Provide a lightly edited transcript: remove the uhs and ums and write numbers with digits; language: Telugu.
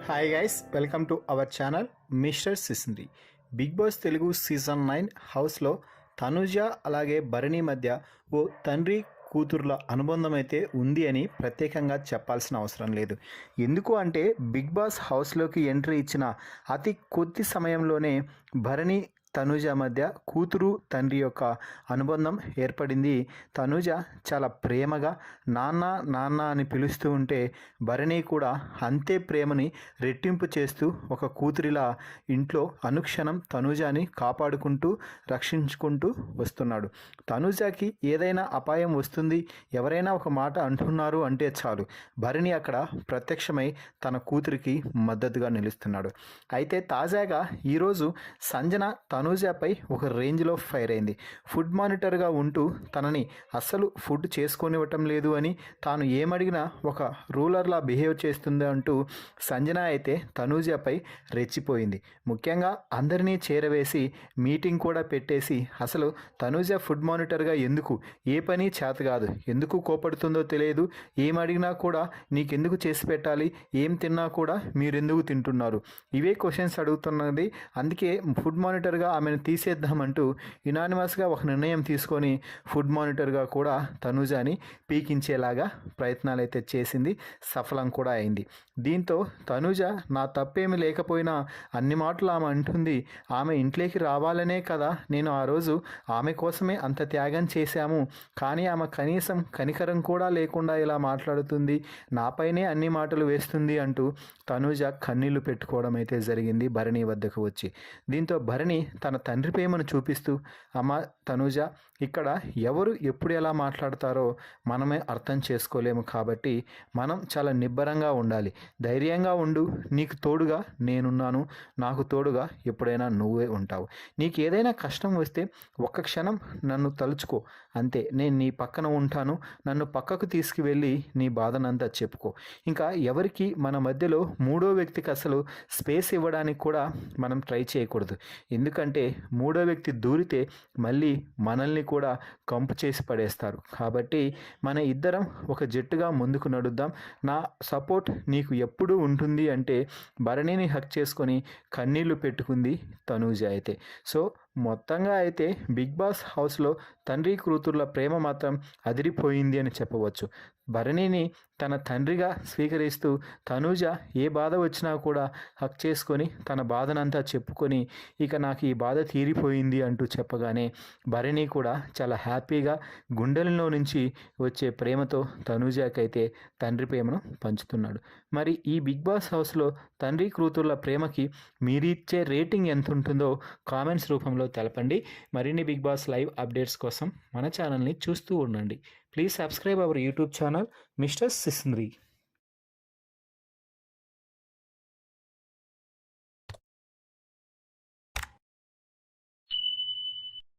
Hi guys, welcome to our channel mister Sisindri. Bigg Boss Telugu season 9 హౌస్లో తనుజ అలాగే భరణి మధ్య ఓ తండ్రి కూతుర్ల అనుబంధం అయితే ఉంది అని ప్రత్యేకంగా చెప్పాల్సిన అవసరం లేదు. ఎందుకు అంటే బిగ్ బాస్ హౌస్లోకి ఎంట్రీ ఇచ్చిన అతి కొద్ది సమయంలోనే భరణి తనుజ మధ్య కూతురు తండ్రి యొక్క అనుబంధం ఏర్పడింది. తనుజ చాలా ప్రేమగా నాన్న నాన్న అని పిలుస్తూ ఉంటే భరణి కూడా అంతే ప్రేమని రెట్టింపు చేస్తూ ఒక కూతురిలా ఇంట్లో అనుక్షణం తనుజని కాపాడుకుంటూ రక్షించుకుంటూ వస్తున్నాడు. తనుజకి ఏదైనా అపాయం వస్తుంది, ఎవరైనా ఒక మాట అంటున్నారు అంటే చాలు భరణి అక్కడ ప్రత్యక్షమై తన కూతురికి మద్దతుగా నిలుస్తున్నాడు. అయితే తాజాగా ఈరోజు సంజన తనుజపై ఒక రేంజ్లో ఫైర్ అయింది. ఫుడ్ మానిటర్గా ఉంటూ తనని అస్సలు ఫుడ్ చేసుకొనివ్వటం లేదు అని, తాను ఏమడిగినా ఒక రూలర్లా బిహేవ్ చేస్తుంది అంటూ సంజన అయితే తనుజపై రెచ్చిపోయింది. ముఖ్యంగా అందరినీ చేరవేసి మీటింగ్ కూడా పెట్టేసి అసలు తనుజ ఫుడ్ మానిటర్గా ఎందుకు, ఏ పని చేత కాదు, ఎందుకు కోపడుతుందో తెలియదు, ఏమడిగినా కూడా నీకెందుకు చేసి పెట్టాలి, ఏం తిన్నా కూడా మీరెందుకు తింటున్నారు, ఇవే క్వశ్చన్స్ అడుగుతున్నది. అందుకే ఫుడ్ మానిటర్గా ఆమెను తీసేద్దామంటూ యునానిమస్గా ఒక నిర్ణయం తీసుకొని ఫుడ్ మానిటర్గా కూడా తనుజని పీకించేలాగా ప్రయత్నాలు అయితే చేసింది, సఫలం కూడా అయింది. దీంతో తనుజ నా తప్పేమి లేకపోయినా అన్ని మాటలు ఆమె అంటుంది, ఆమె ఇంట్లోకి రావాలనే కదా నేను ఆ రోజు ఆమె కోసమే అంత త్యాగం చేశాము, కానీ ఆమె కనీసం కనికరం కూడా లేకుండా ఇలా మాట్లాడుతుంది, నాపైనే అన్ని మాటలు వేస్తుంది అంటూ తనుజ కన్నీళ్లు పెట్టుకోవడం అయితే జరిగింది భరణి వద్దకు వచ్చి. దీంతో భరణి తన తండ్రి ప్రేమను చూపిస్తూ, అమ్మ తనుజ, ఇక్కడ ఎవరు ఎప్పుడు ఎలా మాట్లాడతారో మనమే అర్థం చేసుకోలేము, కాబట్టి మనం చాలా నిబ్బరంగా ఉండాలి, ధైర్యంగా ఉండు, నీకు తోడుగా నేనున్నాను, నాకు తోడుగా ఎప్పుడైనా నువ్వే ఉంటావు, నీకు ఏదైనా కష్టం వస్తే ఒక్క క్షణం నన్ను తలుచుకో, అంతే, నేను నీ పక్కన ఉంటాను, నన్ను పక్కకు తీసుకువెళ్ళి నీ బాధనంతా చెప్పుకో. ఇంకా ఎవరికి మన మధ్యలో మూడో వ్యక్తికి అసలు స్పేస్ ఇవ్వడానికి కూడా మనం ట్రై చేయకూడదు. ఎందుకంటే మూడో వ్యక్తి దూరితే మళ్ళీ మనల్ని కూడా కంపు చేసి పడేస్తారు. కాబట్టి మన ఇద్దరం ఒక జట్టుగా ముందుకు నడుద్దాం, నా సపోర్ట్ నీకు ఎప్పుడూ ఉంటుంది అంటే భరణిని హక్ చేసుకొని కన్నీళ్లు పెట్టుకుంది తనూజ అయితే. సో మొత్తంగా అయితే బిగ్ బాస్ హౌస్లో తండ్రి కూతుర్ల ప్రేమ మాత్రం అదిరిపోయింది అని చెప్పవచ్చు. భరణిని తన తండ్రిగా స్వీకరిస్తూ తనూజ ఏ బాధ వచ్చినా కూడా హక్ చేసుకొని తన బాధనంతా చెప్పుకొని ఇక నాకు ఈ బాధ తీరిపోయింది అంటూ చెప్పగానే భరణి కూడా చాలా హ్యాపీగా గుండెల్లో నుంచి వచ్చే ప్రేమతో తనూజకైతే తండ్రి ప్రేమను పంచుతున్నాడు. మరి ఈ బిగ్ బాస్ హౌస్లో తండ్రి కూతుర్ల ప్రేమకి మీరిచ్చే రేటింగ్ ఎంత ఉంటుందో కామెంట్స్ రూపంలో తెలపండి. మరిన్ని బిగ్ బాస్ లైవ్ అప్డేట్స్ కోసం మన ఛానల్ని చూస్తూ ఉండండి. Please subscribe our YouTube channel mister సిసింద్రి.